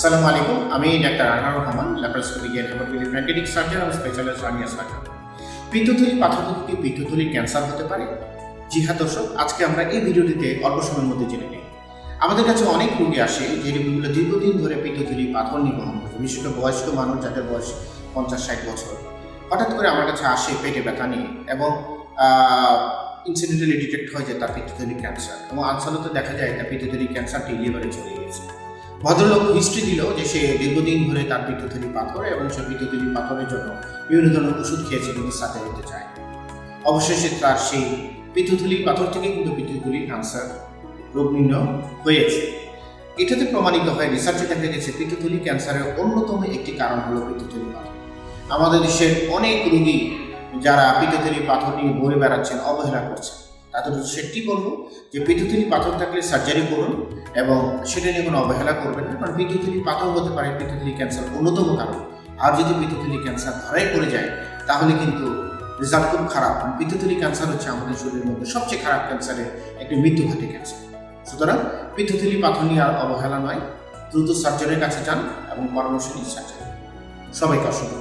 আসসালামু আলাইকুম। আমি ডাক্তার আনোয়ার রহমান, ল্যাপারোস্কোপিক এন্ড হেমাটোপেডিক সার্জন এবং স্পেশালিস্ট হার্নিয়া সার্জন। পিত্তথলি পাথর থেকে কি পিত্তথলি ক্যান্সার হতে পারে? জি হ্যাঁ দর্শক, আজকে আমরা এই ভিডিওটিতে অল্প সময়ের মধ্যে জেনে নিই। আমাদের কাছে অনেক রোগী আসে যে রোগীগুলো দীর্ঘদিন ধরে পিত্তথলি পাথর নিয়ে বহন করে, বিশেষ করে বয়স্ক মানুষ যাদের বয়স 50-60 বছর হঠাৎ করে আমার কাছে আসে পেটে ব্যথা নিয়ে এবং ইনসিডেন্টালি ডিটেক্ট হয় যে তার পিত্তথলি ক্যান্সার এবং আনসালতে দেখা যায় তার পিত্তথলি ক্যান্সারটি লিভারে চলে গেছে। ভদ্রলোক হিস্ট্রি দিল যে সে দীর্ঘদিন ধরে তার পিত্তথলি পাথর এবং সে পিত্তথলি পাথরের জন্য বিভিন্ন ধরনের ওষুধ খেয়েছে কিন্তু সার্জারিতে যায়। অবশেষে তার সেই পিত্তথলি পাথর থেকে কিন্তু পিত্তথলি ক্যান্সার রোগ নির্ণয় হয়েছে। এটাতে প্রমাণিত হয়, রিসার্চে দেখা গেছে পিত্তথলি ক্যান্সারের অন্যতম একটি কারণ হলো পিত্তথলি পাথর। আমাদের দেশের অনেক রোগী যারা পিত্তথলি পাথর নিয়ে ঘুরে বেড়াচ্ছেন, অবহেলা করছেন, তাদের সেটি বলবো যে পিত্তথলি পাথর থাকলে সার্জারি করুন এবং সেটা নিয়ে কোনো অবহেলা করবেন না, কারণ পিত্তথলি পাথর হতে পারে পিত্তথলি ক্যান্সার অন্যতম কারণ। আর যদি পিত্তথলি ক্যান্সার ধরাই পড়ে যায় তাহলে কিন্তু রেজাল্ট খুব খারাপ। কারণ পিত্তথলি ক্যান্সার হচ্ছে আমাদের শরীরের মধ্যে সবচেয়ে খারাপ ক্যান্সারের একটি মৃত্যুঘাতী ক্যান্সার। সুতরাং পিত্তথলি পাথর নিয়ে আর অবহেলা নয়, দ্রুত সার্জনের কাছে যান এবং পরামর্শ নিন সার্জারি। সবাইকে অসংখ্য